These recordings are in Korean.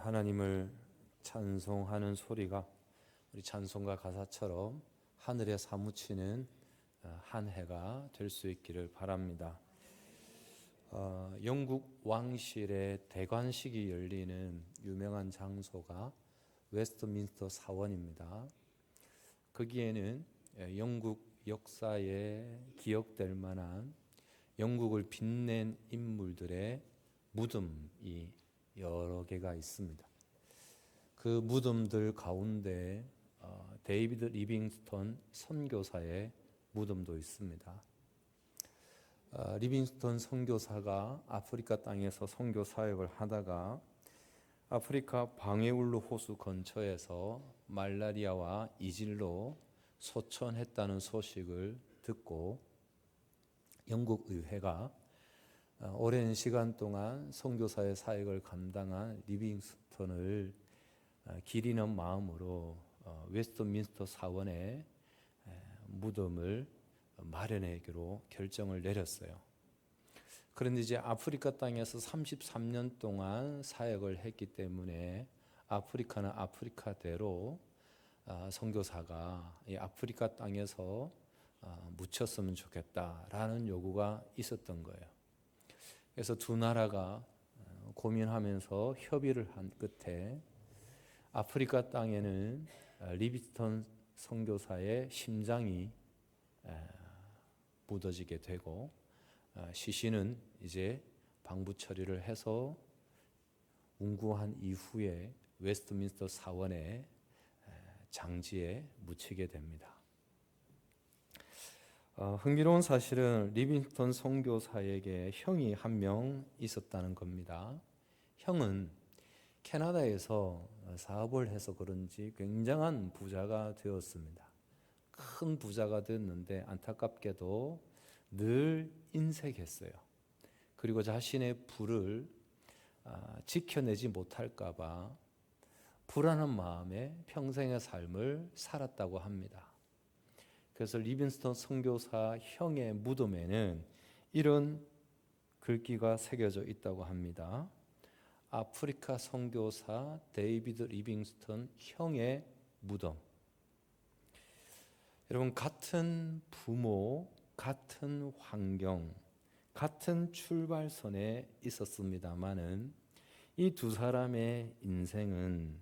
하나님을 찬송하는 소리가 우리 찬송가 가사처럼 하늘에 사무치는 한 해가 될 수 있기를 바랍니다. 영국 왕실의 대관식이 열리는 유명한 장소가 웨스트민스터 사원입니다. 거기에는 영국 역사에 기억될 만한 영국을 빛낸 인물들의 무덤이 여러 개가 있습니다. 그 무덤들 가운데 데이비드 리빙스턴 선교사의 무덤도 있습니다. 리빙스턴 선교사가 아프리카 땅에서 선교 사역을 하다가 아프리카 방해울루 호수 근처에서 말라리아와 이질로 소천했다는 소식을 듣고 영국 의회가 오랜 시간 동안 선교사의 사역을 감당한 리빙스턴을 기리는 마음으로 웨스트민스터 사원에 무덤을 마련하기로 결정을 내렸어요. 그런데 이제 아프리카 땅에서 33년 동안 사역을 했기 때문에 아프리카는 아프리카대로 선교사가 이 아프리카 땅에서 묻혔으면 좋겠다라는 요구가 있었던 거예요. 그래서 두 나라가 고민하면서 협의를 한 끝에 아프리카 땅에는 리빙스턴 선교사의 심장이 묻어지게 되고 시신은 이제 방부 처리를 해서 운구한 이후에 웨스트민스터 사원의 장지에 묻히게 됩니다. 흥미로운 사실은 리빙스턴 선교사에게 형이 한 명 있었다는 겁니다. 형은 캐나다에서 사업을 해서 그런지 굉장한 부자가 되었습니다. 큰 부자가 됐는데 안타깝게도 늘 인색했어요. 그리고 자신의 부를 지켜내지 못할까 봐 불안한 마음에 평생의 삶을 살았다고 합니다. 그래서 리빙스턴 선교사 형의 무덤에는 이런 글귀가 새겨져 있다고 합니다. 아프리카 선교사 데이비드 리빙스턴 형의 무덤. 여러분, 같은 부모, 같은 환경, 같은 출발선에 있었습니다마는 이 두 사람의 인생은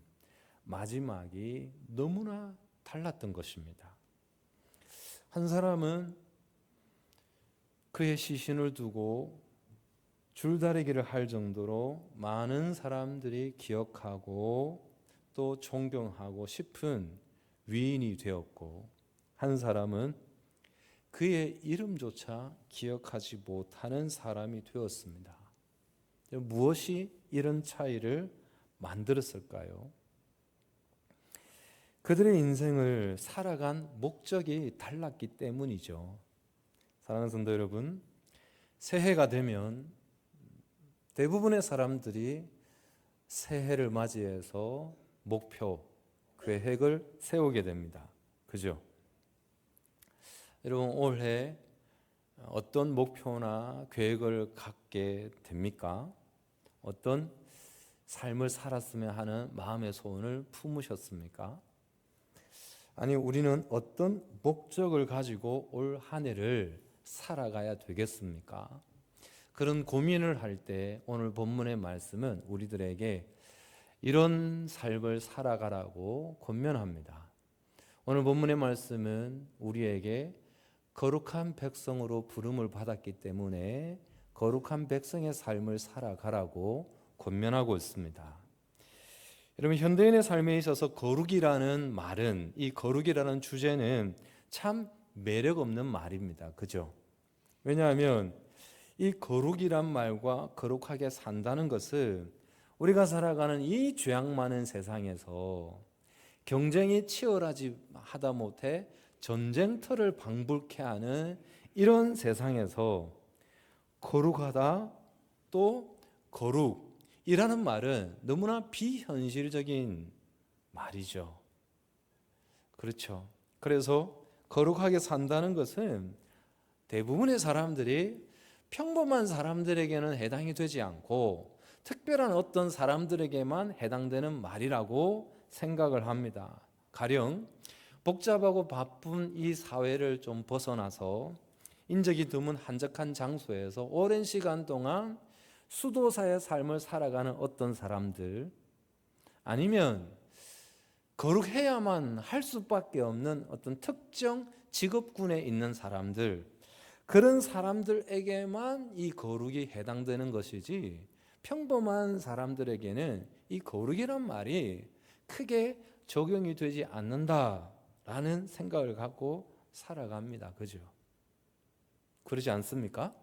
마지막이 너무나 달랐던 것입니다. 한 사람은 그의 시신을 두고 줄다리기를 할 정도로 많은 사람들이 기억하고 또 존경하고 싶은 위인이 되었고, 한 사람은 그의 이름조차 기억하지 못하는 사람이 되었습니다. 무엇이 이런 차이를 만들었을까요? 그들의 인생을 살아간 목적이 달랐기 때문이죠. 사랑하는 성도 여러분, 새해가 되면 대부분의 사람들이 새해를 맞이해서 목표, 계획을 세우게 됩니다. 그죠? 여러분, 올해 어떤 목표나 계획을 갖게 됩니까? 어떤 삶을 살았으면 하는 마음의 소원을 품으셨습니까? 아니, 우리는 어떤 목적을 가지고 올 한 해를 살아가야 되겠습니까? 그런 고민을 할 때 오늘 본문의 말씀은 우리들에게 이런 삶을 살아가라고 권면합니다. 오늘 본문의 말씀은 우리에게 거룩한 백성으로 부름을 받았기 때문에 거룩한 백성의 삶을 살아가라고 권면하고 있습니다. 여러분, 현대인의 삶에 있어서 거룩이라는 말은, 이 거룩이라는 주제는 참 매력 없는 말입니다. 그죠? 왜냐하면 이 거룩이란 말과 거룩하게 산다는 것은 우리가 살아가는 이 죄악 많은 세상에서 경쟁이 치열하지 하다 못해 전쟁터를 방불케 하는 이런 세상에서 거룩하다, 또 거룩이라는 말은 너무나 비현실적인 말이죠. 그렇죠. 그래서 거룩하게 산다는 것은 대부분의 사람들이 평범한 사람들에게는 해당이 되지 않고 특별한 어떤 사람들에게만 해당되는 말이라고 생각을 합니다. 가령 복잡하고 바쁜 이 사회를 좀 벗어나서 인적이 드문 한적한 장소에서 오랜 시간 동안 수도사의 삶을 살아가는 어떤 사람들, 아니면 거룩해야만 할 수밖에 없는 어떤 특정 직업군에 있는 사람들, 그런 사람들에게만 이 거룩이 해당되는 것이지 평범한 사람들에게는 이 거룩이란 말이 크게 적용이 되지 않는다라는 생각을 갖고 살아갑니다. 그죠? 그러지 않습니까?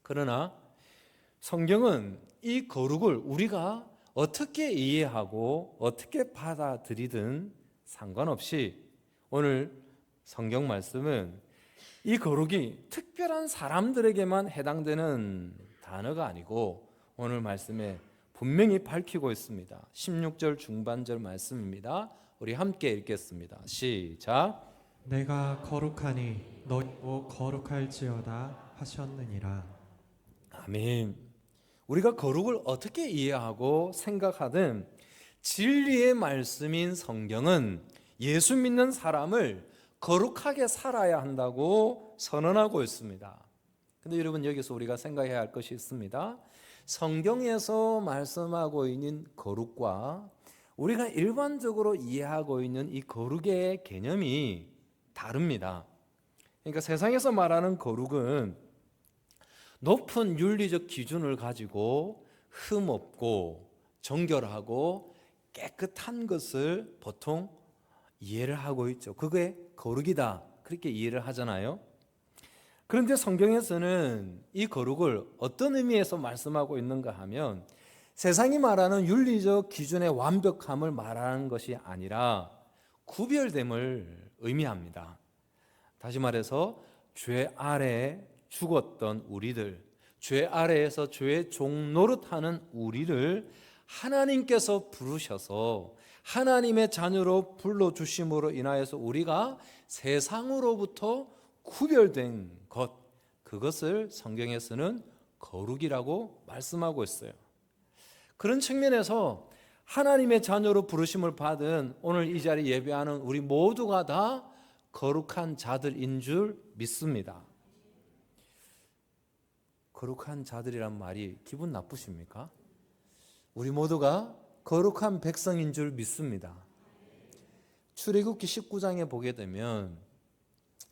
그러나 성경은 이 거룩을 우리가 어떻게 이해하고 어떻게 받아들이든 상관없이 오늘 성경 말씀은 이 거룩이 특별한 사람들에게만 해당되는 단어가 아니고 오늘 말씀에 분명히 밝히고 있습니다. 16절 중반절 말씀입니다. 우리 함께 읽겠습니다. 시작. 내가 거룩하니 너희도 거룩할지어다 하셨느니라. 아멘. 우리가 거룩을 어떻게 이해하고 생각하든 진리의 말씀인 성경은 예수 믿는 사람을 거룩하게 살아야 한다고 선언하고 있습니다. 근데 여러분, 여기서 우리가 생각해야 할 것이 있습니다. 성경에서 말씀하고 있는 거룩과 우리가 일반적으로 이해하고 있는 이 거룩의 개념이 다릅니다. 그러니까 세상에서 말하는 거룩은 높은 윤리적 기준을 가지고 흠없고 정결하고 깨끗한 것을 보통 이해를 하고 있죠. 그게 거룩이다, 그렇게 이해를 하잖아요. 그런데 성경에서는 이 거룩을 어떤 의미에서 말씀하고 있는가 하면 세상이 말하는 윤리적 기준의 완벽함을 말하는 것이 아니라 구별됨을 의미합니다. 다시 말해서 죄 아래에 죽었던 우리들, 죄 아래에서 죄의 종 노릇하는 우리를 하나님께서 부르셔서 하나님의 자녀로 불러주심으로 인하여서 우리가 세상으로부터 구별된 것, 그것을 성경에서는 거룩이라고 말씀하고 있어요. 그런 측면에서 하나님의 자녀로 부르심을 받은 오늘 이 자리에 예배하는 우리 모두가 다 거룩한 자들인 줄 믿습니다. 거룩한 자들이란 말이 기분 나쁘십니까? 우리 모두가 거룩한 백성인 줄 믿습니다. 출애굽기 19장에 보게 되면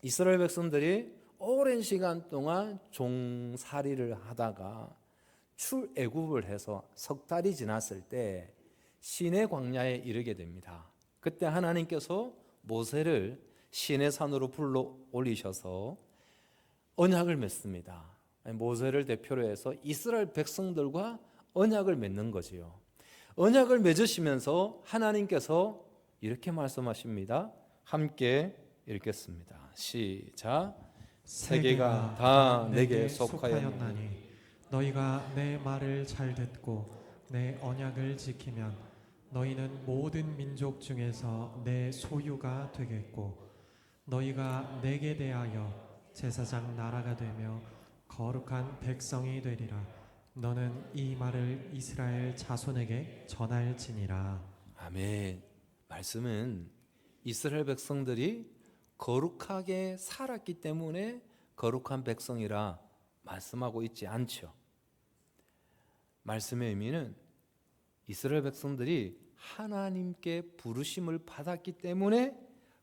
이스라엘 백성들이 오랜 시간 동안 종살이를 하다가 출애굽을 해서 석 달이 지났을 때 시내 광야에 이르게 됩니다. 그때 하나님께서 모세를 시내산으로 불러 올리셔서 언약을 맺습니다. 모세를 대표로 해서 이스라엘 백성들과 언약을 맺는 거지요. 언약을 맺으시면서 하나님께서 이렇게 말씀하십니다. 함께 읽겠습니다. 시작. 세계가 다 내게 속하였나니 너희가 내 말을 잘 듣고 내 언약을 지키면 너희는 모든 민족 중에서 내 소유가 되겠고 너희가 내게 대하여 제사장 나라가 되며 거룩한 백성이 되리라. 너는 이 말을 이스라엘 자손에게 전할지니라. 아멘. 말씀은 이스라엘 백성들이 거룩하게 살았기 때문에 거룩한 백성이라 말씀하고 있지 않죠. 말씀의 의미는 이스라엘 백성들이 하나님께 부르심을 받았기 때문에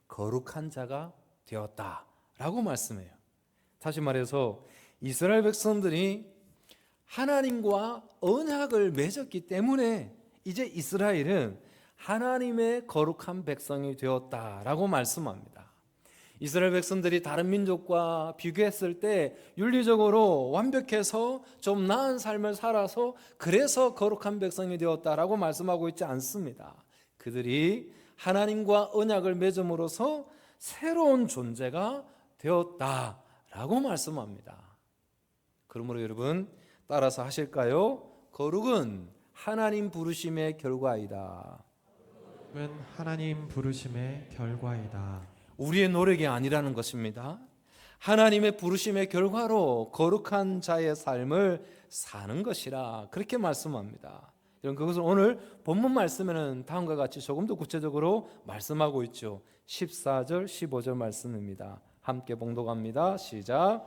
거룩한 자가 되었다라고 말씀해요. 다시 말해서 이스라엘 백성들이 하나님과 언약을 맺었기 때문에 이제 이스라엘은 하나님의 거룩한 백성이 되었다라고 말씀합니다. 이스라엘 백성들이 다른 민족과 비교했을 때 윤리적으로 완벽해서 좀 나은 삶을 살아서 그래서 거룩한 백성이 되었다라고 말씀하고 있지 않습니다. 그들이 하나님과 언약을 맺음으로써 새로운 존재가 되었다라고 말씀합니다. 그러므로 여러분 따라서 하실까요? 거룩은 하나님 부르심의 결과이다. 하나님 부르심의 결과이다. 우리의 노력이 아니라는 것입니다. 하나님의 부르심의 결과로 거룩한 자의 삶을 사는 것이라 그렇게 말씀합니다. 여러분, 그것을 오늘 본문 말씀에는 다음과 같이 조금 더 구체적으로 말씀하고 있죠. 14절 15절 말씀입니다. 함께 봉독합니다. 시작.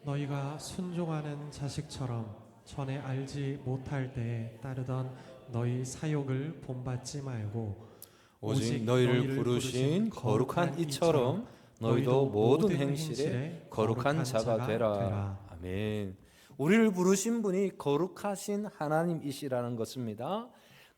너희가 순종하는 자식처럼 전에 알지 못할 때에 따르던 너희 사욕을 본받지 말고 오직 너희를 부르신 거룩한 이처럼 너희도 모든 행실에 거룩한 자가 되라. 아멘. 우리를 부르신 분이 거룩하신 하나님이시라는 것입니다.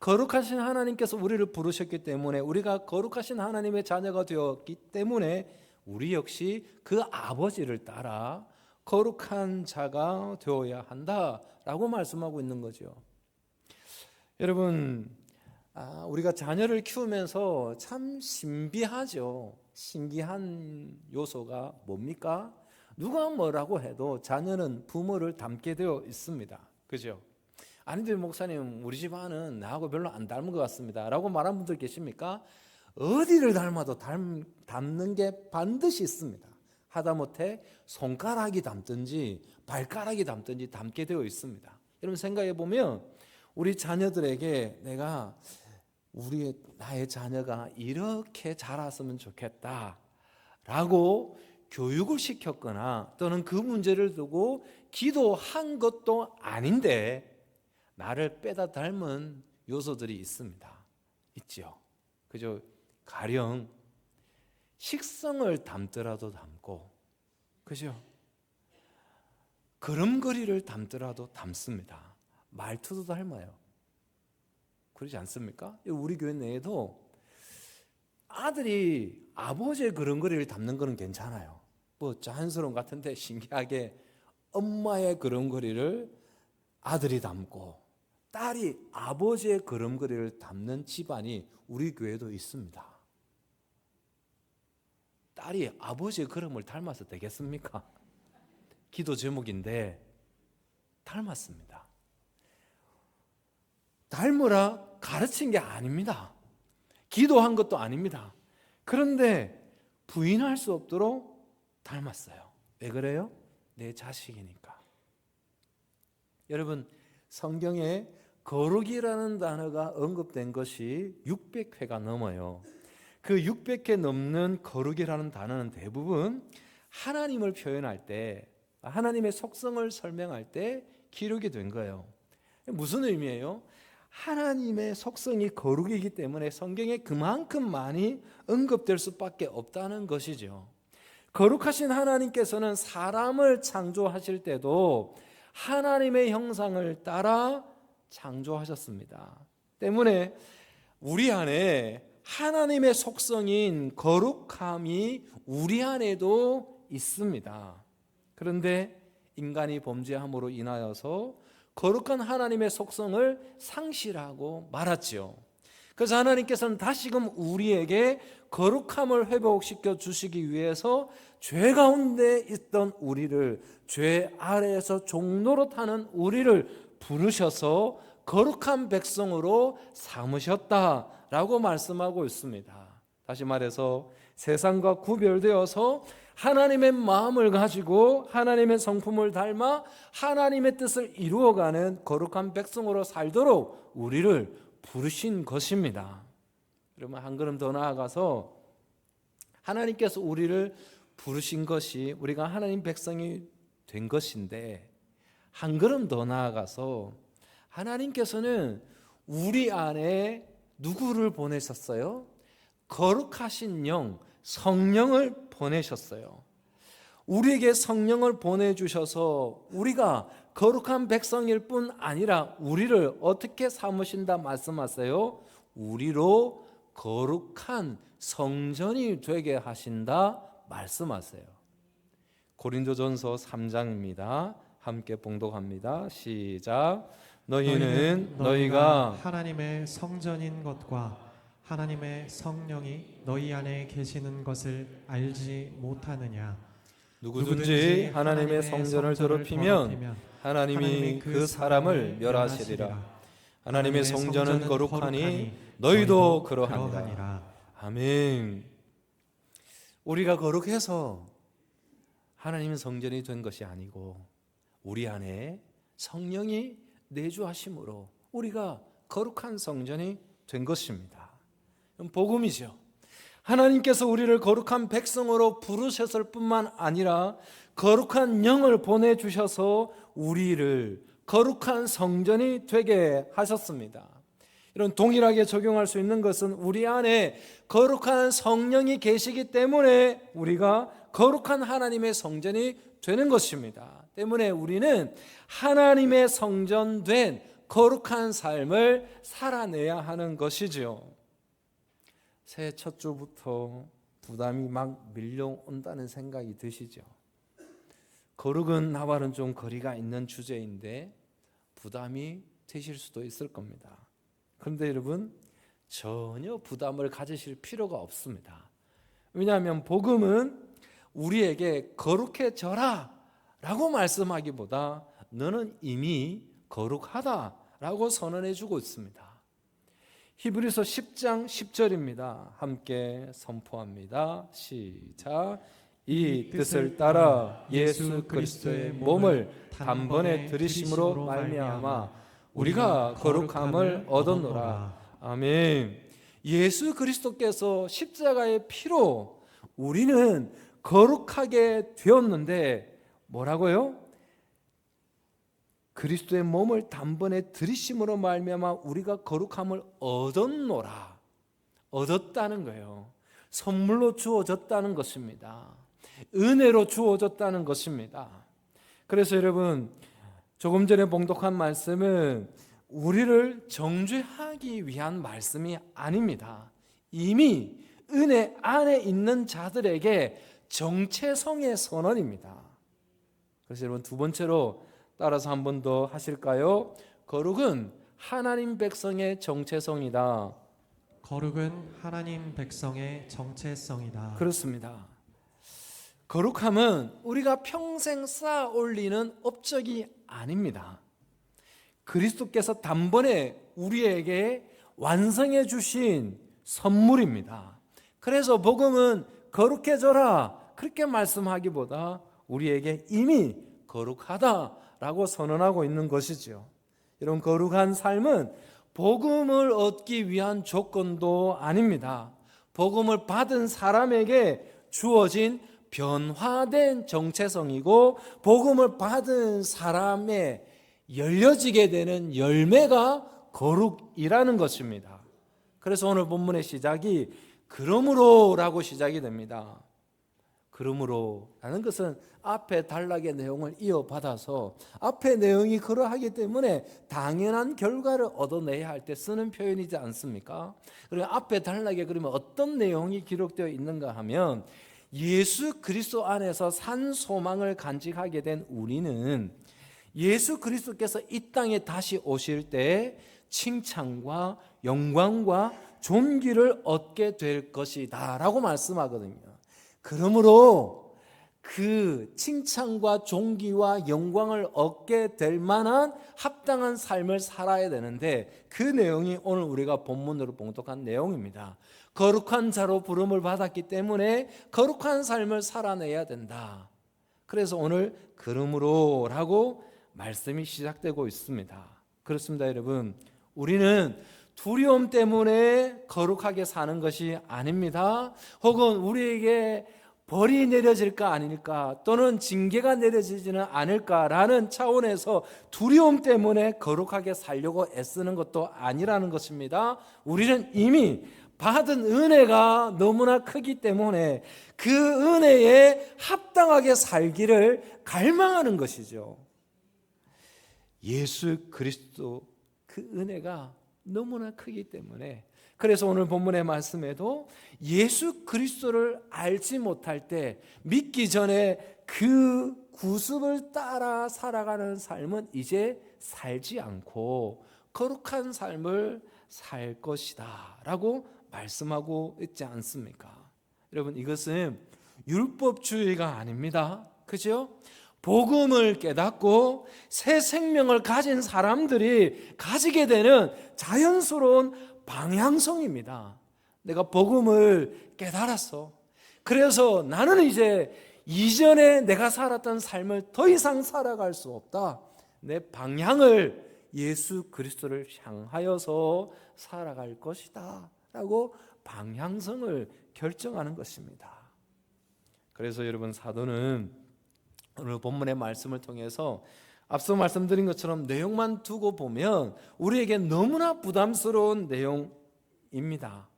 거룩하신 하나님께서 우리를 부르셨기 때문에, 우리가 거룩하신 하나님의 자녀가 되었기 때문에 우리 역시 그 아버지를 따라 거룩한 자가 되어야 한다라고 말씀하고 있는 거죠. 여러분, 우리가 자녀를 키우면서 참 신비하죠. 신기한 요소가 뭡니까? 누가 뭐라고 해도 자녀는 부모를 닮게 되어 있습니다. 그죠? 아닌데 목사님, 우리 집안은 나하고 별로 안 닮은 것 같습니다 라고 말하는 분들 계십니까? 어디를 닮아도 닮는 게 반드시 있습니다. 하다못해 손가락이 닮든지 발가락이 닮든지 닮게 되어 있습니다. 여러분, 생각해 보면 우리 자녀들에게 내가 나의 자녀가 이렇게 자랐으면 좋겠다 라고 교육을 시켰거나 또는 그 문제를 두고 기도한 것도 아닌데 나를 빼다 닮은 요소들이 있습니다. 있죠. 그죠? 가령 식성을 닮더라도 닮고, 그죠? 걸음걸이를 닮더라도 닮습니다. 말투도 닮아요. 그러지 않습니까? 우리 교회 내에도 아들이 아버지의 걸음걸이를 닮는 거는 괜찮아요. 뭐 자연스러운 것 같은데 신기하게 엄마의 걸음걸이를 아들이 닮고 딸이 아버지의 걸음걸이를 닮는 집안이 우리 교회도 있습니다. 딸이 아버지의 걸음을 닮아서 되겠습니까? 기도 제목인데 닮았습니다. 닮으라 가르친 게 아닙니다. 기도한 것도 아닙니다. 그런데 부인할 수 없도록 닮았어요. 왜 그래요? 내 자식이니까. 여러분, 성경에 거룩이라는 단어가 언급된 것이 600회가 넘어요. 그 600회 넘는 거룩이라는 단어는 대부분 하나님을 표현할 때, 하나님의 속성을 설명할 때 기록이 된 거예요. 무슨 의미예요? 하나님의 속성이 거룩이기 때문에 성경에 그만큼 많이 언급될 수밖에 없다는 것이죠. 거룩하신 하나님께서는 사람을 창조하실 때도 하나님의 형상을 따라 창조하셨습니다. 때문에 우리 안에 하나님의 속성인 거룩함이 우리 안에도 있습니다. 그런데 인간이 범죄함으로 인하여서 거룩한 하나님의 속성을 상실하고 말았죠. 그래서 하나님께서는 다시금 우리에게 거룩함을 회복시켜 주시기 위해서 죄 가운데 있던 우리를, 죄 아래에서 종노릇하는 우리를 부르셔서 거룩한 백성으로 삼으셨다라고 말씀하고 있습니다. 다시 말해서 세상과 구별되어서 하나님의 마음을 가지고 하나님의 성품을 닮아 하나님의 뜻을 이루어가는 거룩한 백성으로 살도록 우리를 부르신 것입니다. 그러면 한 걸음 더 나아가서 하나님께서 우리를 부르신 것이 우리가 하나님 백성이 된 것인데, 한 걸음 더 나아가서 하나님께서는 우리 안에 누구를 보내셨어요? 거룩하신 영, 성령을 보내셨어요. 우리에게 성령을 보내주셔서 우리가 거룩한 백성일 뿐 아니라 우리를 어떻게 삼으신다 말씀하세요? 우리로 거룩한 성전이 되게 하신다 말씀하세요. 고린도전서 3장입니다. 함께 봉독합니다. 시작. 너희는 너희가 하나님의 성전인 것과 하나님의 성령이 너희 안에 계시는 것을 알지 못하느냐? 누구든지 하나님의 성전을 더럽히면 하나님이 그 사람을 멸하시리라. 하나님의 성전은 거룩하니 너희도 그러하니라. 아멘. 우리가 거룩해서 하나님은 성전이 된 것이 아니고 우리 안에 성령이 내주하심으로 우리가 거룩한 성전이 된 것입니다. 복음이죠. 하나님께서 우리를 거룩한 백성으로 부르셨을 뿐만 아니라 거룩한 영을 보내주셔서 우리를 거룩한 성전이 되게 하셨습니다. 이런 동일하게 적용할 수 있는 것은 우리 안에 거룩한 성령이 계시기 때문에 우리가 거룩한 하나님의 성전이 되는 것입니다. 때문에 우리는 하나님의 성전된 거룩한 삶을 살아내야 하는 것이지요. 새해 첫 주부터 부담이 막 밀려온다는 생각이 드시죠? 거룩은 나와는 좀 거리가 있는 주제인데 부담이 되실 수도 있을 겁니다. 그런데 여러분, 전혀 부담을 가지실 필요가 없습니다. 왜냐하면 복음은 우리에게 거룩해져라 라고 말씀하기보다 너는 이미 거룩하다 라고 선언해 주고 있습니다. 히브리서 10장 10절입니다. 함께 선포합니다. 시작. 이 뜻을 따라 예수 그리스도의 몸을 단번에 들이심으로 말미암아 우리가 거룩함을 얻었노라. 아멘. 예수 그리스도께서 십자가의 피로 우리는 거룩하게 되었는데 뭐라고요? 그리스도의 몸을 단번에 들이심으로 말미암아 우리가 거룩함을 얻었노라. 얻었다는 거예요. 선물로 주어졌다는 것입니다. 은혜로 주어졌다는 것입니다. 그래서 여러분, 조금 전에 봉독한 말씀은 우리를 정죄하기 위한 말씀이 아닙니다. 이미 은혜 안에 있는 자들에게 정체성의 선언입니다. 그래서 여러분, 두 번째로 따라서 한 번 더 하실까요? 거룩은 하나님 백성의 정체성이다. 거룩은 하나님 백성의 정체성이다. 그렇습니다. 거룩함은 우리가 평생 쌓아 올리는 업적이 아닙니다. 그리스도께서 단번에 우리에게 완성해 주신 선물입니다. 그래서 복음은 거룩해져라 그렇게 말씀하기보다 우리에게 이미 거룩하다라고 선언하고 있는 것이죠. 이런 거룩한 삶은 복음을 얻기 위한 조건도 아닙니다. 복음을 받은 사람에게 주어진 변화된 정체성이고 복음을 받은 사람의 열려지게 되는 열매가 거룩이라는 것입니다. 그래서 오늘 본문의 시작이 그러므로라고 시작이 됩니다. 그러므로라는 것은 앞에 단락의 내용을 이어받아서 앞의 내용이 그러하기 때문에 당연한 결과를 얻어내야 할 때 쓰는 표현이지 않습니까? 그리고 앞에 단락에 그러면 어떤 내용이 기록되어 있는가 하면 예수 그리스도 안에서 산 소망을 간직하게 된 우리는 예수 그리스도께서 이 땅에 다시 오실 때 칭찬과 영광과 존귀를 얻게 될 것이다 라고 말씀하거든요. 그러므로 그 칭찬과 존귀와 영광을 얻게 될 만한 합당한 삶을 살아야 되는데 그 내용이 오늘 우리가 본문으로 봉독한 내용입니다. 거룩한 자로 부름을 받았기 때문에 거룩한 삶을 살아내야 된다. 그래서 오늘 그러므로라고 말씀이 시작되고 있습니다. 그렇습니다, 여러분. 우리는 두려움 때문에 거룩하게 사는 것이 아닙니다. 혹은 우리에게 벌이 내려질까 아닐까 또는 징계가 내려지지는 않을까라는 차원에서 두려움 때문에 거룩하게 살려고 애쓰는 것도 아니라는 것입니다. 우리는 이미 받은 은혜가 너무나 크기 때문에 그 은혜에 합당하게 살기를 갈망하는 것이죠. 예수 그리스도 그 은혜가 너무나 크기 때문에 그래서 오늘 본문의 말씀에도 예수 그리스도를 알지 못할 때 믿기 전에 그 구습을 따라 살아가는 삶은 이제 살지 않고 거룩한 삶을 살 것이다 라고 말씀하고 있지 않습니까? 여러분, 이것은 율법주의가 아닙니다. 그죠? 복음을 깨닫고 새 생명을 가진 사람들이 가지게 되는 자연스러운 방향성입니다. 내가 복음을 깨달았어. 그래서 나는 이제 이전에 내가 살았던 삶을 더 이상 살아갈 수 없다. 내 방향을 예수 그리스도를 향하여서 살아갈 것이다 라고 방향성을 결정하는 것입니다. 그래서 여러분, 사도는 오늘 본문의 말씀을 통해서 앞서 말씀드린 것처럼 내용만 두고 보면 우리에게 너무나 부담스러운 내용입니다.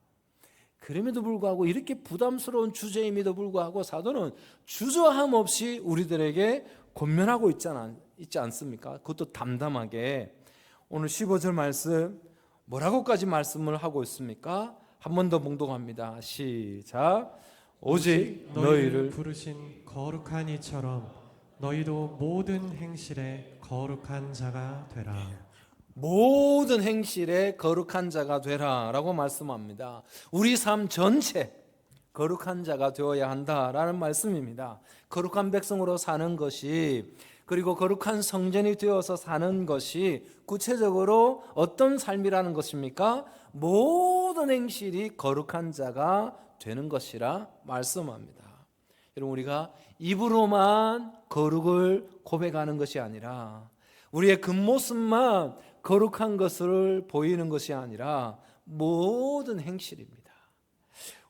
그럼에도 불구하고, 이렇게 부담스러운 주제임에도 불구하고 사도는 주저함 없이 우리들에게 권면하고 있지 않습니까? 그것도 담담하게. 오늘 15절 말씀 뭐라고까지 말씀을 하고 있습니까? 한 번 더 봉독합니다. 시작. 오직 너희를 부르신 거룩한 이처럼 너희도 모든 행실에 거룩한 자가 되라. 모든 행실에 거룩한 자가 되라 라고 말씀합니다. 우리 삶 전체 거룩한 자가 되어야 한다라는 말씀입니다. 거룩한 백성으로 사는 것이, 그리고 거룩한 성전이 되어서 사는 것이 구체적으로 어떤 삶이라는 것입니까? 모든 행실이 거룩한 자가 되는 것이라 말씀합니다. 여러분, 우리가 입으로만 거룩을 고백하는 것이 아니라, 우리의 겉모습만 거룩한 것을 보이는 것이 아니라 모든 행실입니다.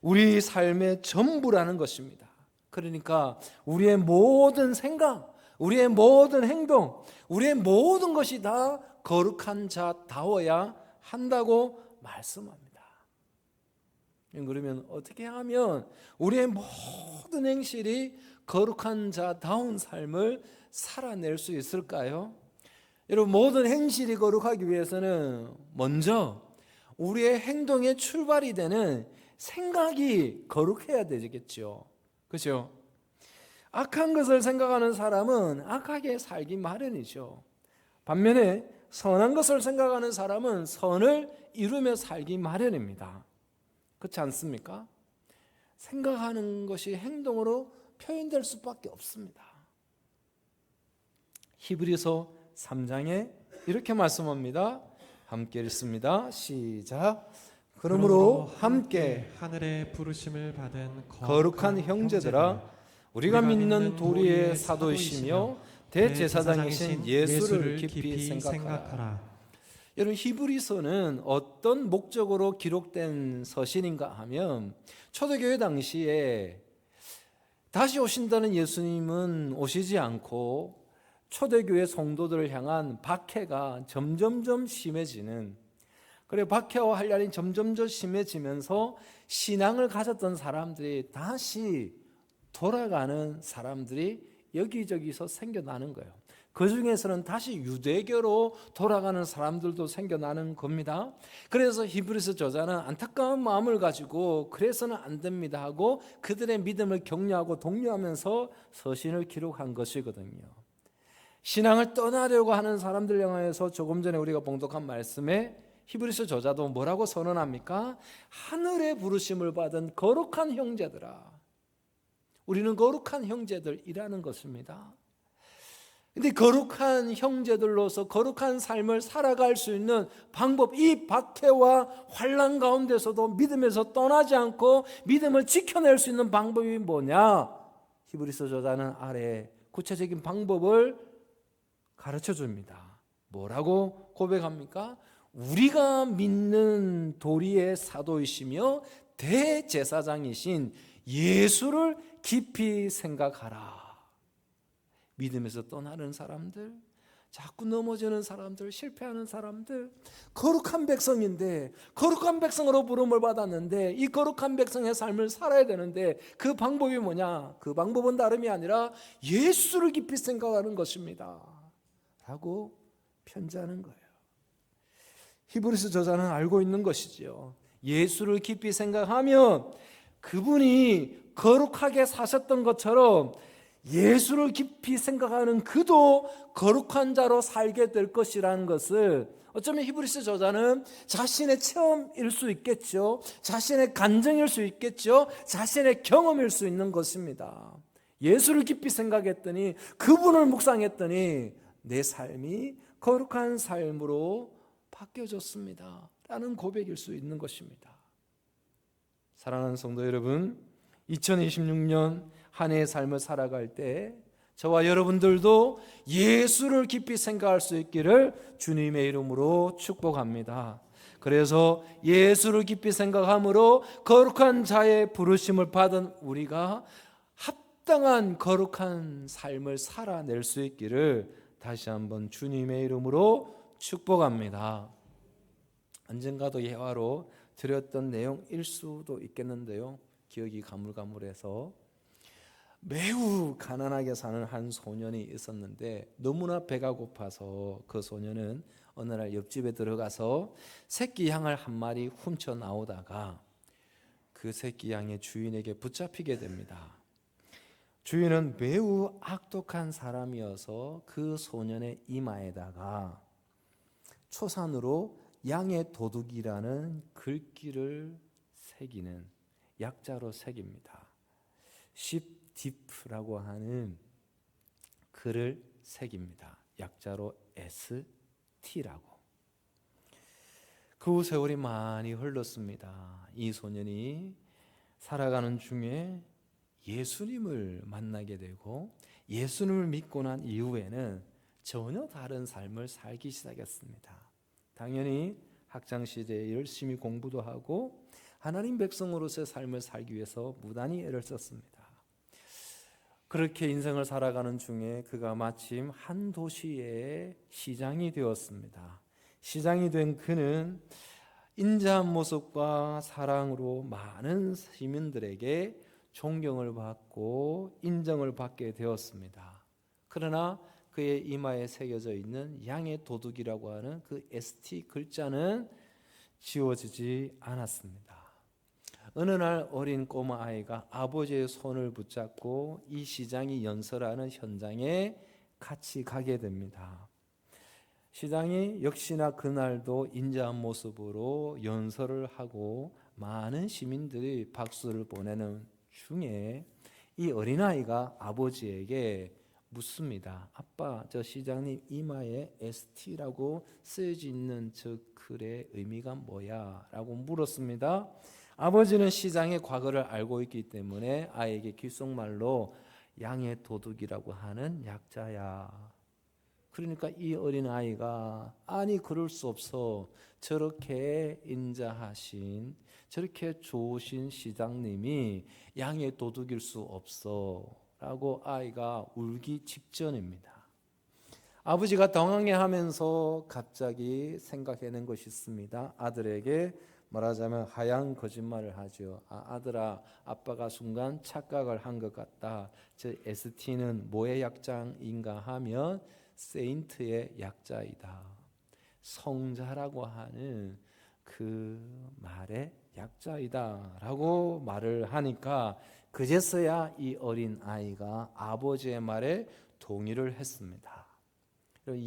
우리 삶의 전부라는 것입니다. 그러니까 우리의 모든 생각, 우리의 모든 행동, 우리의 모든 것이 다 거룩한 자다워야 한다고 말씀합니다. 그러면 어떻게 하면 우리의 모든 행실이 거룩한 자다운 삶을 살아낼 수 있을까요? 여러분, 모든 행실이 거룩하기 위해서는 먼저 우리의 행동의 출발이 되는 생각이 거룩해야 되겠죠. 그렇죠? 악한 것을 생각하는 사람은 악하게 살기 마련이죠. 반면에 선한 것을 생각하는 사람은 선을 이루며 살기 마련입니다. 그렇지 않습니까? 생각하는 것이 행동으로 표현될 수밖에 없습니다. 히브리서 3장에 이렇게 말씀합니다. 함께 읽습니다. 시작. 그러므로 함께 하늘의 부르심을 받은 거룩한 형제들아, 우리가 믿는 도리의 사도이시며 대제사장이신 예수를 깊이 생각하라. 여러분, 히브리서는 어떤 목적으로 기록된 서신인가 하면, 초대교회 당시에 다시 오신다는 예수님은 오시지 않고 초대교회 성도들을 향한 박해가 점점점 심해지는, 그리고 박해와 한란이 점점점 심해지면서 신앙을 가졌던 사람들이 다시 돌아가는 사람들이 여기저기서 생겨나는 거예요. 그 중에서는 다시 유대교로 돌아가는 사람들도 생겨나는 겁니다. 그래서 히브리서 저자는 안타까운 마음을 가지고 그래서는 안 됩니다 하고 그들의 믿음을 격려하고 독려하면서 서신을 기록한 것이거든요. 신앙을 떠나려고 하는 사람들 향해서 조금 전에 우리가 봉독한 말씀에 히브리서 저자도 뭐라고 선언합니까? 하늘의 부르심을 받은 거룩한 형제들아. 우리는 거룩한 형제들이라는 것입니다. 근데 거룩한 형제들로서 거룩한 삶을 살아갈 수 있는 방법, 이 박해와 환난 가운데서도 믿음에서 떠나지 않고 믿음을 지켜낼 수 있는 방법이 뭐냐? 히브리서 저자는 아래 구체적인 방법을 가르쳐 줍니다. 뭐라고 고백합니까? 우리가 믿는 도리의 사도이시며 대제사장이신 예수를 깊이 생각하라. 믿음에서 떠나는 사람들, 자꾸 넘어지는 사람들, 실패하는 사람들, 거룩한 백성인데, 거룩한 백성으로 부름을 받았는데 이 거룩한 백성의 삶을 살아야 되는데 그 방법이 뭐냐? 그 방법은 다름이 아니라 예수를 깊이 생각하는 것입니다 라고 편지하는 거예요. 히브리서 저자는 알고 있는 것이지요. 예수를 깊이 생각하면 그분이 거룩하게 사셨던 것처럼 예수를 깊이 생각하는 그도 거룩한 자로 살게 될 것이라는 것을 어쩌면 히브리서 저자는 자신의 체험일 수 있겠죠. 자신의 간증일 수 있겠죠. 자신의 경험일 수 있는 것입니다. 예수를 깊이 생각했더니, 그분을 묵상했더니 내 삶이 거룩한 삶으로 바뀌어졌습니다 라는 고백일 수 있는 것입니다. 사랑하는 성도 여러분, 2026년 한 해의 삶을 살아갈 때 저와 여러분들도 예수를 깊이 생각할 수 있기를 주님의 이름으로 축복합니다. 그래서 예수를 깊이 생각함으로 거룩한 자의 부르심을 받은 우리가 합당한 거룩한 삶을 살아낼 수 있기를 다시 한번 주님의 이름으로 축복합니다. 언젠가도 예화로 드렸던 내용일 수도 있겠는데요, 기억이 가물가물해서 매우 가난하게 사는 한 소년이 있었는데 너무나 배가 고파서 그 소년은 어느 날 옆집에 들어가서 새끼 양을 한 마리 훔쳐 나오다가 그 새끼 양의 주인에게 붙잡히게 됩니다. 주인은 매우 악독한 사람이어서 그 소년의 이마에다가 초산으로 양의 도둑이라는 글귀를 새기는 약자로 새깁니다. 십디프라고 하는 글을 새깁니다. 약자로 ST라고. 그 후 세월이 많이 흘렀습니다. 이 소년이 살아가는 중에 예수님을 만나게 되고 예수님을 믿고 난 이후에는 전혀 다른 삶을 살기 시작했습니다. 당연히 학창시대에 열심히 공부도 하고 하나님 백성으로서의 삶을 살기 위해서 무단히 애를 썼습니다. 그렇게 인생을 살아가는 중에 그가 마침 한 도시의 시장이 되었습니다. 시장이 된 그는 인자한 모습과 사랑으로 많은 시민들에게 존경을 받고 인정을 받게 되었습니다. 그러나 그의 이마에 새겨져 있는 양의 도둑이라고 하는 그 ST 글자는 지워지지 않았습니다. 어느 날 어린 꼬마 아이가 아버지의 손을 붙잡고 이 시장이 연설하는 현장에 같이 가게 됩니다. 시장이 역시나 그날도 인자한 모습으로 연설을 하고 많은 시민들이 박수를 보내는 중에 이 어린아이가 아버지에게 묻습니다. 아빠, 저 시장님 이마에 ST라고 쓰여져 있는 저 글의 의미가 뭐야? 라고 물었습니다. 아버지는 시장의 과거를 알고 있기 때문에 아이에게 귓속말로 양의 도둑이라고 하는 약자야. 그러니까 이 어린아이가 아니 그럴 수 없어. 저렇게 인자하신 저렇게 좋으신 시장님이 양의 도둑일 수 없어 라고 아이가 울기 직전입니다. 아버지가 당황해하면서 갑자기 생각해낸 것이 있습니다. 아들에게 말하자면 하얀 거짓말을 하죠. 아들아, 아빠가 순간 착각을 한 것 같다. 저 ST는 뭐의 약자인가 하면 세인트의 약자이다. 성자라고 하는 그 말의 약자이다 라고 말을 하니까 그제서야 이 어린 아이가 아버지의 말에 동의를 했습니다.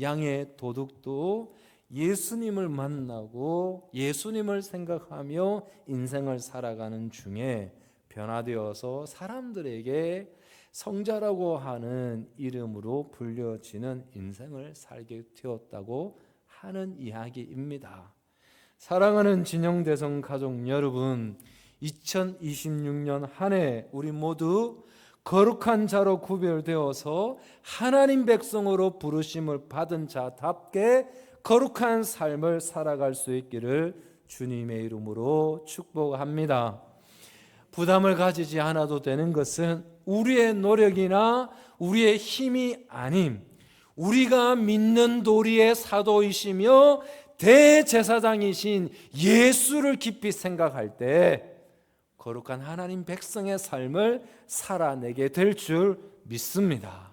양의 도둑도 예수님을 만나고 예수님을 생각하며 인생을 살아가는 중에 변화되어서 사람들에게 성자라고 하는 이름으로 불려지는 인생을 살게 되었다고 하는 이야기입니다. 사랑하는 진영대성 가족 여러분, 2026년 한 해 우리 모두 거룩한 자로 구별되어서 하나님 백성으로 부르심을 받은 자답게 거룩한 삶을 살아갈 수 있기를 주님의 이름으로 축복합니다. 부담을 가지지 않아도 되는 것은 우리의 노력이나 우리의 힘이 아님 우리가 믿는 도리의 사도이시며 대제사장이신 예수를 깊이 생각할 때 거룩한 하나님 백성의 삶을 살아내게 될 줄 믿습니다.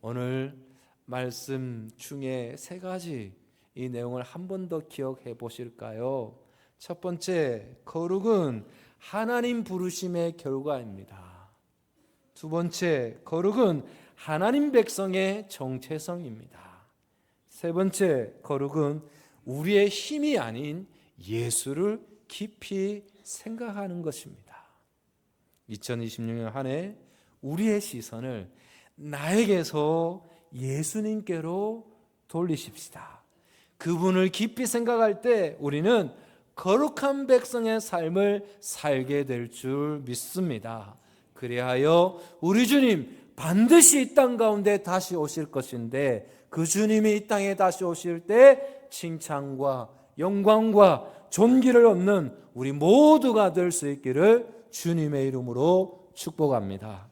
오늘 말씀 중에 세 가지 이 내용을 한 번 더 기억해 보실까요? 첫 번째, 거룩은 하나님 부르심의 결과입니다. 두 번째, 거룩은 하나님 백성의 정체성입니다. 세 번째, 거룩은 우리의 힘이 아닌 예수를 깊이 생각하는 것입니다. 2026년 한 해 우리의 시선을 나에게서 예수님께로 돌리십시다. 그분을 깊이 생각할 때 우리는 거룩한 백성의 삶을 살게 될 줄 믿습니다. 그리하여 우리 주님 반드시 이 땅 가운데 다시 오실 것인데 그 주님이 이 땅에 다시 오실 때 칭찬과 영광과 존귀를 얻는 우리 모두가 될 수 있기를 주님의 이름으로 축복합니다.